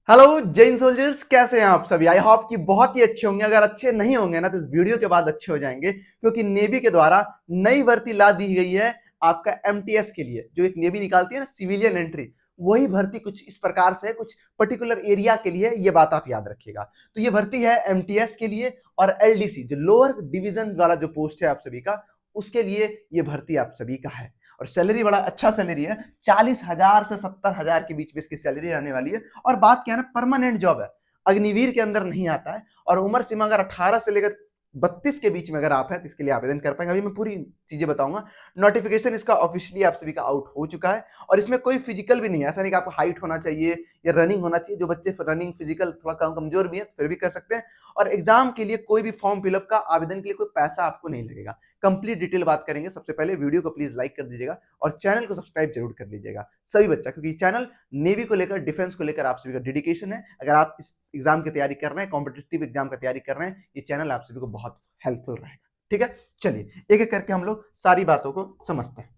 Hello Jain soldiers, कैसे हैं आप सभी। आई होप कि बहुत ही अच्छे होंगे। अगर अच्छे नहीं होंगे ना तो इस वीडियो के बाद अच्छे हो जाएंगे, क्योंकि नेवी के द्वारा नई भर्ती ला दी गई है आपका एमटीएस के लिए। जो एक नेवी निकालती है ना, सिविलियन एंट्री, वही भर्ती कुछ इस प्रकार से कुछ पर्टिकुलर एरिया के लिए। ये बात आप याद रखिएगा। तो ये भर्ती है एमटीएस के लिए और एलडीसी जो लोअर डिवीजन वाला जो पोस्ट है आप सभी का, उसके लिए ये भर्ती आप सभी का है। और सैलरी बड़ा अच्छा सैलरी है, 40,000 से 70,000 के बीच में इसकी सैलरी रहने वाली है। और बात क्या है ना, परमानेंट जॉब है, अग्निवीर के अंदर नहीं आता है। और उम्र सीमा अगर 18 से लेकर 32 के बीच में अगर आप हैं तो इसके लिए आवेदन कर पाएंगे। अभी मैं पूरी चीजें बताऊंगा। नोटिफिकेशन इसका ऑफिशियली आप सभी का आउट हो चुका है। और इसमें कोई फिजिकल भी नहीं है। ऐसा नहीं कि आपको हाइट होना चाहिए या रनिंग होना चाहिए। जो बच्चे रनिंग फिजिकल थोड़ा कम कमजोर भी है फिर भी कर सकते हैं। और एग्जाम के लिए कोई भी फॉर्म फिलअप का आवेदन के लिए कोई पैसा आपको नहीं लगेगा। कंप्लीट डिटेल बात करेंगे। सबसे पहले वीडियो को प्लीज लाइक कर दीजिएगा और चैनल को सब्सक्राइब जरूर कर लीजिएगा सभी बच्चा, क्योंकि चैनल नेवी को लेकर, डिफेंस को लेकर आप सभी का डेडिकेशन है। अगर आप इस एग्जाम की तैयारी कर रहे हैं, कॉम्पिटिटिव एग्जाम की तैयारी कर रहे हैं, ये चैनल आप सभी को बहुत हेल्पफुल रहेगा। ठीक है, चलिए एक एक करके हम लोग सारी बातों को समझते हैं।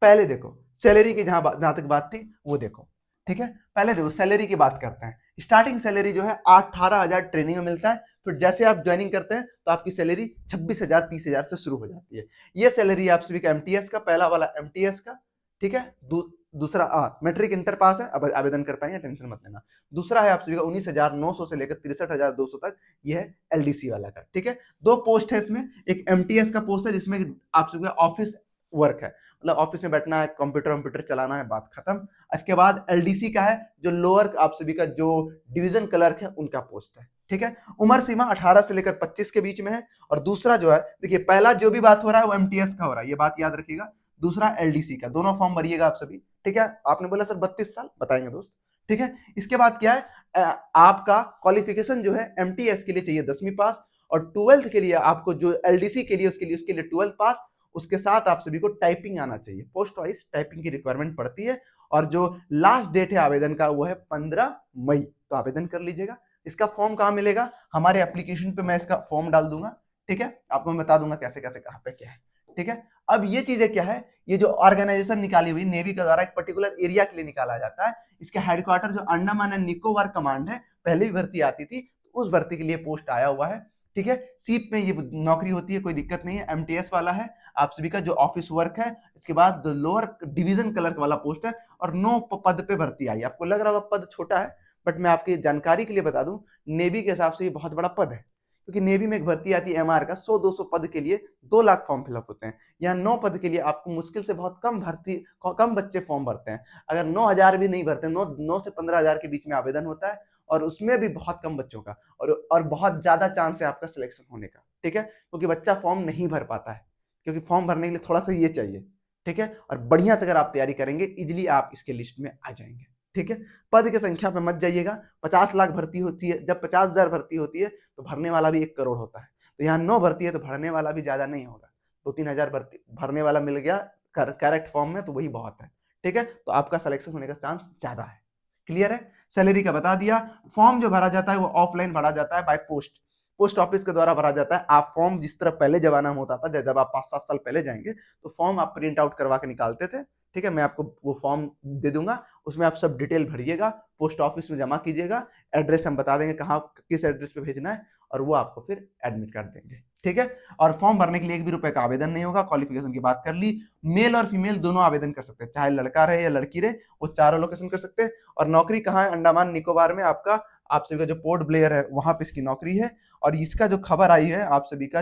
पहले देखो सैलरी की जहां तक बात थी वो देखो। ठीक है, पहले देखो सैलरी की बात करते हैं। स्टार्टिंग सैलरी जो है 18,000 ट्रेनिंग में मिलता है। फिर जैसे आप ज्वाइनिंग करते हैं तो आपकी सैलरी 26,000 30,000 से शुरू हो जाती है। ये सैलरी आप सभी का एमटीएस का, पहला वाला एमटीएस का। ठीक है, दूसरा मैट्रिक इंटर पास है, अब आवेदन कर पाएंगे, टेंशन मत लेना। दूसरा है आप सभी का 19,900 से लेकर 63,200 तक, ये है एलडीसी वाला का। ठीक है, दो पोस्ट है इसमें। एक एमटीएस का पोस्ट है जिसमें आप सभी का ऑफिस वर्क है, मतलब ऑफिस में बैठना है, कंप्यूटर चलाना है, बात खत्म। इसके बाद एलडीसी का है जो लोअर आप सभी का जो डिवीजन क्लर्क है उनका पोस्ट है। ठीक है, उम्र सीमा 18 से लेकर 25 के बीच में है। और दूसरा जो है, देखिए पहला जो भी बात हो रहा है वो एमटीएस का हो रहा है, ये बात याद रखिएगा। दूसरा एलडीसी का, दोनों फॉर्म भरिएगा आप सभी। ठीक है, आपने बोला सर 32 साल, बताएंगे दोस्त। ठीक है, इसके बाद क्या है, आपका क्वालिफिकेशन जो है एमटीएस के लिए चाहिए 10वीं पास। और 12th के लिए आपको जो एलडीसी के लिए उसके लिए 12th पास। उसके साथ आप सभी को टाइपिंग आना चाहिए, पोस्ट वाइज टाइपिंग की रिक्वायरमेंट पड़ती है। और जो लास्ट डेट है आवेदन का वो है 15 मई, तो आवेदन कर लीजिएगा। इसका फॉर्म कहाँ मिलेगा, हमारे एप्लीकेशन पे मैं इसका फॉर्म डाल दूंगा। ठीक है, आपको मैं बता दूंगा कैसे कैसे कहाँ पे क्या है। ठीक है, अब ये चीजें क्या है, ये जो ऑर्गेनाइजेशन निकाली हुई नेवी के द्वारा एक पर्टिकुलर एरिया के लिए निकाला जाता है। इसका हेडक्वार्टर जो अंडमान एंड निकोबार कमांड है, पहले भी भर्ती आती थी, उस भर्ती के लिए पोस्ट आया हुआ है। ठीक है, सीप में ये नौकरी होती है, कोई दिक्कत नहीं है। एमटीएस वाला है आप सभी का जो ऑफिस वर्क है। इसके बाद जो लोअर डिवीजन क्लर्क वाला पोस्ट है, और 9 पद पे भर्ती आई। आपको लग रहा होगा पद छोटा है, बट मैं आपकी जानकारी के लिए बता दूं, नेवी के हिसाब से ये बहुत बड़ा पद है। क्योंकि नेवी में एक भर्ती आती है एमआर का, 100-200 पद के लिए 2 लाख फॉर्म फिलअप होते हैं। यहाँ 9 पद के लिए आपको मुश्किल से बहुत कम बच्चे फॉर्म भरते हैं। अगर 9,000 भी नहीं भरते, 9 से 15,000 के बीच में आवेदन होता है। और उसमें भी बहुत कम बच्चों का, और बहुत ज्यादा चांस है आपका सिलेक्शन होने का। ठीक है, क्योंकि बच्चा फॉर्म नहीं भर पाता है, क्योंकि फॉर्म भरने के लिए थोड़ा सा ये चाहिए। ठीक है, और बढ़िया से अगर आप तैयारी करेंगे इजिली आप इसके लिस्ट में आ जाएंगे। ठीक है, पद की संख्या पे मत जाइएगा। 50 लाख भर्ती होती है, जब 50,000 भर्ती होती है तो भरने वाला भी 1 करोड़ होता है। तो यहाँ 9 भर्ती है तो भरने वाला भी ज्यादा नहीं होगा। 2-3 हजार भर्ती भरने वाला मिल गया करेक्ट फॉर्म में तो वही बहुत है। ठीक है, तो आपका सिलेक्शन होने का चांस ज्यादा है। क्लियर है, सैलरी का बता दिया। फॉर्म जो भरा जाता है वो ऑफलाइन भरा जाता है, बाय पोस्ट, पोस्ट ऑफिस के द्वारा भरा जाता है। आप फॉर्म जिस तरह पहले जमाना में होता था, जब आप 5-7 साल पहले जाएंगे तो फॉर्म आप प्रिंट आउट करवा के निकालते थे। ठीक है, मैं आपको वो फॉर्म दे दूंगा, उसमें आप सब डिटेल भरिएगा, पोस्ट ऑफिस में जमा कीजिएगा। एड्रेस हम बता देंगे कहाँ किस एड्रेस पे भेजना है, और वो आपको फिर एडमिट कर देंगे। ठीक है, और फॉर्म भरने के लिए 1 भी रुपए का आवेदन नहीं होगा। क्वालिफिकेशन की बात कर ली, मेल और फीमेल दोनों आवेदन कर सकते हैं, चाहे लड़का रहे या लड़की रहे, वो चारों लोकेशन कर सकते हैं। और नौकरी कहाँ है, अंडमान निकोबार में आपका, आप सभी का जो पोर्ट ब्लेयर है वहां पे इसकी नौकरी है। और इसका जो खबर आई है आप सभी का,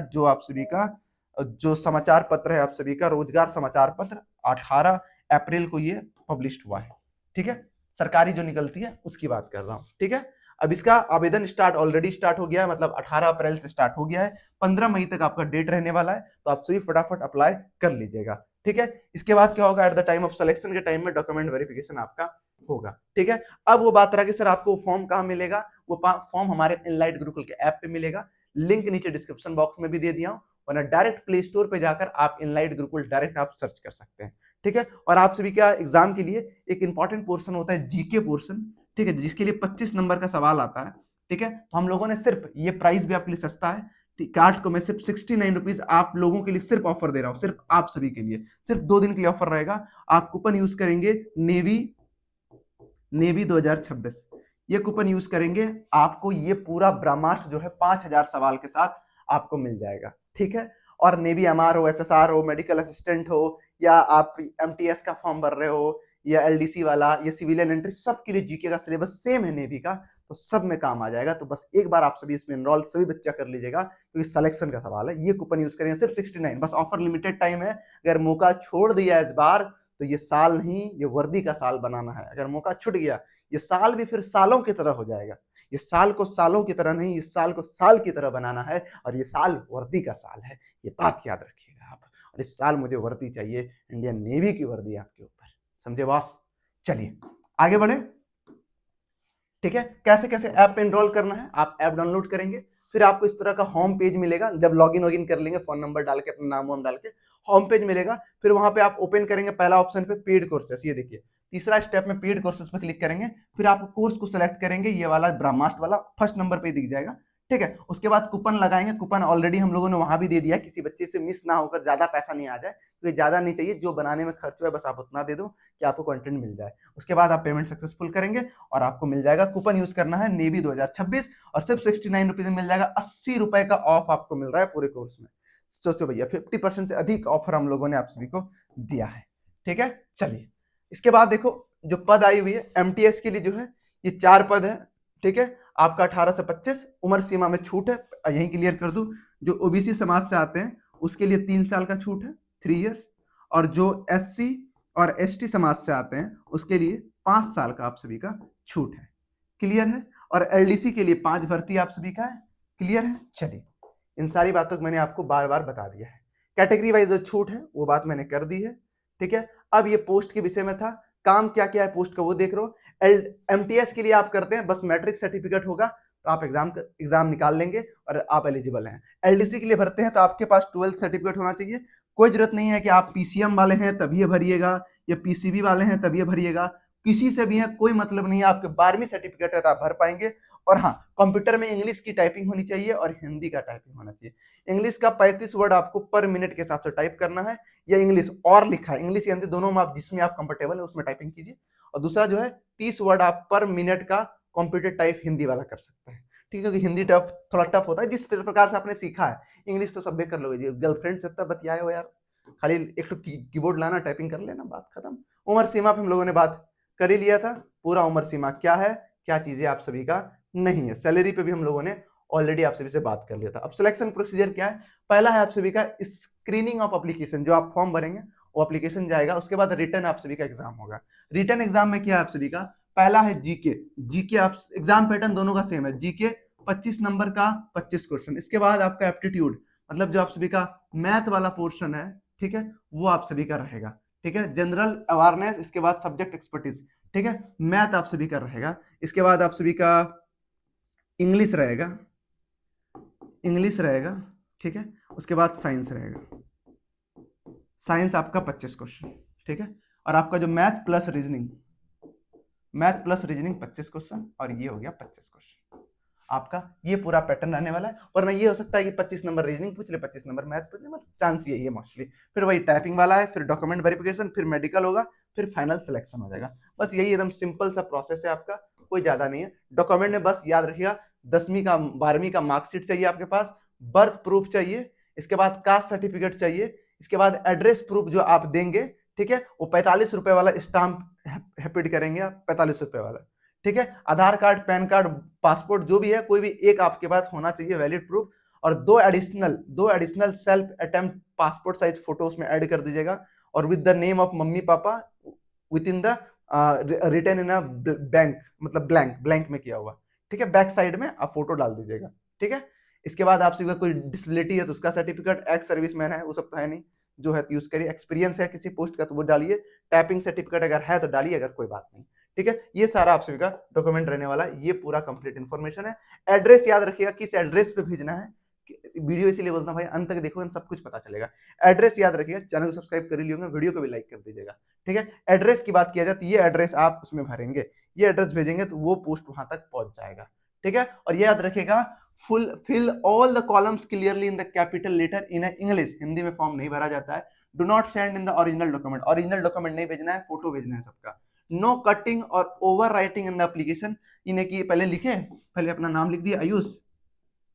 जो समाचार पत्र है आप सभी का, रोजगार समाचार पत्र, 18 अप्रैल को ये पब्लिश हुआ है। ठीक है, सरकारी जो निकलती है उसकी बात कर रहा हूँ। ठीक है, अब इसका आवेदन ऑलरेडी स्टार्ट हो गया है, मतलब 18 अप्रैल से स्टार्ट हो गया है। 15 मई तक आपका डेट रहने वाला है, तो आप सभी फटाफट अप्लाई कर लीजिएगा। ठीक है, इसके बाद क्या होगा, at the time of selection के टाइम में डॉक्यूमेंट वेरिफिकेशन आपका होगा। ठीक है, अब वो बात रहा कि सर आपको फॉर्म कहाँ मिलेगा, वो फॉर्म हमारे इनलाइट गुरुकुल के ऐप पे मिलेगा। लिंक नीचे डिस्क्रिप्शन बॉक्स में भी दे दिया हूं, वरना डायरेक्ट प्ले स्टोर पे जाकर आप इनलाइट गुरुकुल डायरेक्ट आप सर्च कर सकते हैं। ठीक है, और आप सभी का एग्जाम के लिए एक इंपॉर्टेंट पोर्शन होता है जीके पोर्शन। ठीक है, जिसके लिए 25 नंबर का सवाल आता है। ठीक है, तो हम लोगों ने सिर्फ, ये प्राइस भी आपके लिए सस्ता है, कार्ड को मैं सिर्फ 69 रुपीज आप लोगों के लिए सिर्फ ऑफर दे रहा हूं, सिर्फ आप सभी के लिए, सिर्फ 2 दिन के लिए ऑफर रहेगा। आप कूपन यूज करेंगे नेवी 2026, ये कूपन यूज करेंगे आपको ये पूरा ब्रह्मास्त्र जो है 5,000 सवाल के साथ आपको मिल जाएगा, ठीक है। और नेवी एमआर हो, एसएसआर हो, मेडिकल असिस्टेंट हो, या आप एमटीएस का फॉर्म भर रहे हो, या एलडीसी वाला, या सिविलियन एंट्री, सबके लिए जीके का सिलेबस सेम है नेवी का, तो सब में काम आ जाएगा। तो बस एक बार आप सभी इसमें इनरोल सभी बच्चा कर लीजिएगा, क्योंकि सिलेक्शन का सवाल है। ये कूपन यूज करेंगे सिर्फ 69, बस ऑफर लिमिटेड टाइम है। अगर मौका छोड़ दिया इस बार तो ये साल नहीं, ये वर्दी का साल बनाना है। अगर मौका छूट गया ये साल भी फिर सालों की तरह हो जाएगा। ये साल को सालों की तरह नहीं, इस साल को साल की तरह बनाना है, और ये साल वर्दी का साल है, ये बात याद रखिएगा आप। और इस साल मुझे वर्दी चाहिए, इंडियन नेवी की वर्दी आपके ऊपर, समझे बॉस। चलिए आगे बढ़े, ठीक है। कैसे कैसे ऐप पे एनरोल करना है, आप ऐप डाउनलोड करेंगे, फिर आपको इस तरह का होम पेज मिलेगा। जब लॉगिन वॉगिन कर लेंगे, फोन नंबर डाल के, अपना नाम वाम डाल के होम पेज मिलेगा, फिर वहां पे आप ओपन करेंगे पहला ऑप्शन पे पेड कोर्सेस, ये देखिए तीसरा स्टेप में पेड कोर्सेस पे क्लिक करेंगे, फिर आप कोर्स को सिलेक्ट करेंगे, ये वाला ब्रह्मास्त्र वाला फर्स्ट नंबर पे दिख जाएगा, ठीक है। उसके बाद कूपन लगाएंगे, कूपन ऑलरेडी हम लोगों ने वहां भी दे दिया, किसी बच्चे से मिस ना होकर ज्यादा पैसा नहीं आ जाए, तो ये ज्यादा नहीं चाहिए, जो बनाने में खर्च हुआ है बस आप उतना दे दो कि आपको कंटेंट मिल जाए। उसके बाद आप पेमेंट सक्सेसफुल करेंगे और आपको मिल जाएगा। कूपन यूज करना है नेवी 2026, और सिर्फ 69 रुपीज में मिल जाएगा। 80 रुपए का ऑफ आपको मिल रहा है पूरे कोर्स में। सोचो भैया, 50% से अधिक ऑफर हम लोगों ने आप सभी को दिया है, ठीक है। चलिए इसके बाद देखो जो पद आई हुई है एमटीएस के लिए, जो है ये 4 पद है, ठीक है। आपका 18 से 25 उम्र सीमा में छूट है, यही क्लियर कर दूं। जो ओबीसी समाज से आते हैं उसके लिए 3 साल का छूट है, 3 इयर्स, और जो एससी और एसटी समाज से आते हैं उसके लिए 5 साल का आप सभी का छूट है, क्लियर है। और एलडीसी के लिए 5 भर्ती आप सभी का है, क्लियर है। चलिए इन सारी बातों को मैंने आपको बार बार बता दिया है। कैटेगरी वाइज जो छूट है वो बात मैंने कर दी है, ठीक है। अब ये पोस्ट के विषय में था, काम क्या क्या है पोस्ट का वो देख रहे हो। एमटीएस के लिए आप करते हैं, बस मैट्रिक सर्टिफिकेट होगा तो आप एग्जाम निकाल लेंगे और आप एलिजिबल हैं। एलडीसी के लिए भरते हैं तो आपके पास 12th सर्टिफिकेट होना चाहिए। कोई जरूरत नहीं है कि आप पीसीएम वाले हैं तभी भरिएगा, या पीसीबी वाले हैं तभी भरिएगा, किसी से भी है कोई मतलब नहीं है। आपके 12वीं सर्टिफिकेट है तो आप भर पाएंगे। और हाँ, कंप्यूटर में इंग्लिश की टाइपिंग होनी चाहिए और हिंदी का टाइपिंग होना चाहिए। इंग्लिश का 35 वर्ड आपको पर मिनट के हिसाब से टाइप करना है, या इंग्लिश और लिखा है, इंग्लिश या हिंदी दोनों में आप जिसमें आप कंफर्टेबल है उसमें टाइपिंग कीजिए। और दूसरा जो है 30 वर्ड आप पर मिनट का कंप्यूटर टाइप हिंदी वाला कर सकते हैं, ठीक है। क्योंकि हिंदी टफ थोड़ा टफ होता है, जिस प्रकार से आपने सीखा है। इंग्लिश तो सब कर लोगे, गर्लफ्रेंड से इतना बतियाए हो यार, खाली एक तो कीबोर्ड लाना, टाइपिंग कर लेना, बात खत्म। उम्र सीमा पे हम लोगों ने बात कर ही लिया था, पूरा उम्र सीमा क्या है, क्या चीजें आप सभी का नहीं है। सैलरी पे भी हम लोगों ने ऑलरेडी आप सभी से बात कर लिया था। अब सिलेक्शन प्रोसीजर क्या है, पहला है आप सभी का स्क्रीनिंग ऑफ एप्लीकेशन, जो आप फॉर्म भरेंगे वो एप्लीकेशन जाएगा, उसके बाद रिटर्न आप सभी का एग्जाम होगा। रिटर्न एग्जाम में क्या है आप सभी का, पहला है जीके। जीके आप एग्जाम पैटर्न दोनों का सेम है, जीके 25 नंबर का 25 क्वेश्चन। इसके बाद आपका एप्टीट्यूड, मतलब जो आप सभी का मैथ वाला पोर्शन है, ठीक है, वो आप सभी का रहेगा, ठीक है। जनरल अवेयरनेस, इसके बाद सब्जेक्ट एक्सपर्टीज, ठीक है, मैथ आप सभी का रहेगा। इसके बाद आप सभी का इंग्लिश रहेगा, इंग्लिश रहेगा, ठीक है। उसके बाद साइंस रहेगा, साइंस आपका 25 क्वेश्चन, ठीक है। और आपका जो math plus reasoning, math plus reasoning 25 question, और ये हो गया 25 क्वेश्चन आपका। ये पूरा पैटर्न रहने वाला है। वरना ये हो सकता है कि 25 नंबर रीजनिंग पूछ ले, 25 नंबर मैथ पूछ ले, मतलब चांस यही है मोस्टली। फिर वही टाइपिंग वाला है, फिर डॉक्यूमेंट वेरिफिकेशन, फिर मेडिकल होगा, फिर फाइनल सिलेक्शन हो जाएगा। बस यही एकदम सिंपल सा प्रोसेस है आपका, कोई ज्यादा नहीं है। डॉक्यूमेंट में बस याद रखिएगा 10वीं का 12वीं का मार्कशीट चाहिए आपके पास, बर्थ प्रूफ चाहिए, इसके बाद कास्ट सर्टिफिकेट चाहिए, इसके बाद एड्रेस प्रूफ जो आप देंगे, ठीक है, वो 45 रुपए वाला स्टाम्प हैपिड करेंगे आप, 45 रुपए वाला, ठीक है। आधार कार्ड, पैन कार्ड, पासपोर्ट जो भी है, कोई भी एक आपके पास होना चाहिए वैलिड प्रूफ, और दो additional self attempt passport size photo उसमें ऐड कर दीजिएगा, और with the name of mummy papa with in the return in a bank, मतलब ब्लैंक में किया हुआ, ठीक है। बैक साइड में आप फोटो डाल दीजिएगा, ठीक है। इसके बाद आपसे कोई डिसेबिलिटी है तो उसका सर्टिफिकेट, एक्स सर्विसमैन है वो सब तो है नहीं, जो है यूज करिए। एक्सपीरियंस है किसी पोस्ट का तो वो डालिए, टाइपिंग सर्टिफिकेट अगर है तो डालिए, अगर कोई बात नहीं, ठीक है। ये सारा आप सभी का डॉक्यूमेंट रहने वाला है, ये पूरा कंप्लीट इन्फॉर्मेशन है। एड्रेस याद रखिएगा, किस एड्रेस पे भेजना है, वीडियो इसीलिए बोलता हूं भाई, अंत तक देखो सब कुछ पता चलेगा। एड्रेस याद रखिएगा, चैनल को सब्सक्राइब कर ही लियोगे, वीडियो को भी लाइक कर दीजिएगा, ठीक है। एड्रेस की बात किया जाए तो ये एड्रेस आप उसमें भरेंगे, ये एड्रेस भेजेंगे तो वो पोस्ट वहां तक पहुंच जाएगा, ठीक है। और ये याद रखिएगा, fill all the columns clearly in the capital letter in English, Hindi में फॉर्म नहीं भरा जाता है। Do not send in the original document, original document नहीं भेजना है, फोटो भेजना है सबका। नो कटिंग और over writing in the application. इन्हें की पहले लिखे, पहले अपना नाम लिख दिया आयुष,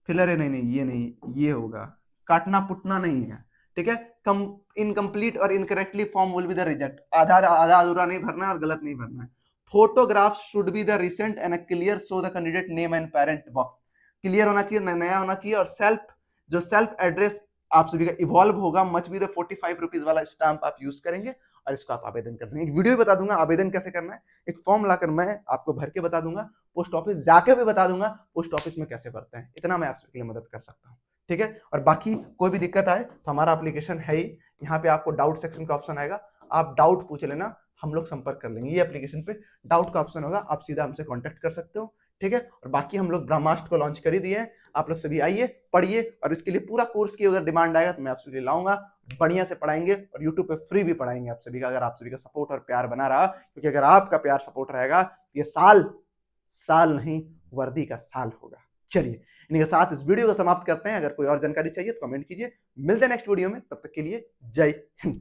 फिर अरे नहीं नहीं ये नहीं, ये होगा, काटना पुटना नहीं है, ठीक है। कम इनकम्प्लीट और incorrectly form will be the reject, आधा आधा अधूरा नहीं भरना है और गलत नहीं भरना है। Photographs should be the recent and clear so the candidate name and parent box, clear होना चाहिए, नया होना चाहिए। और सेल्फ, जो सेल्फ एड्रेस आप सभी का इवॉल्व होगा, मच बी द 45 रुपीज वाला स्टाम्प आप यूज करेंगे और इसको आप आवेदन कर देंगे। एक वीडियो भी बता दूंगा आवेदन कैसे करना है, एक फॉर्म लाकर मैं आपको भर के बता दूंगा, पोस्ट ऑफिस जाके भी बता दूंगा पोस्ट ऑफिस में कैसे भरते हैं, इतना मैं आपके लिए मदद कर सकता हूँ, ठीक है। और बाकी कोई भी दिक्कत आए तो हमारा एप्लीकेशन है ही, यहाँ पे आपको डाउट सेक्शन का ऑप्शन आएगा, आप डाउट पूछ लेना, हम लोग संपर्क कर लेंगे। ये एप्लीकेशन पे डाउट का ऑप्शन होगा, आप सीधा हमसे कांटेक्ट कर सकते हो, ठीक है। और बाकी हम लोग ब्रह्मास्त्र को लॉन्च कर ही दिए हैं, आप लोग सभी आइए पढ़िए, और इसके लिए पूरा कोर्स की अगर डिमांड आएगा तो मैं आप सभी लाऊंगा, बढ़िया से पढ़ाएंगे और यूट्यूब पे फ्री भी पढ़ाएंगे आप सभी का, अगर आप सभी का सपोर्ट और प्यार बना रहा, क्योंकि अगर आपका प्यार सपोर्ट रहेगा ये साल साल नहीं वर्दी का साल होगा। चलिए इन्हीं के साथ इस वीडियो को समाप्त करते हैं। अगर कोई और जानकारी चाहिए तो कमेंट कीजिए, मिलते हैं नेक्स्ट वीडियो में, तब तक के लिए जय हिंद।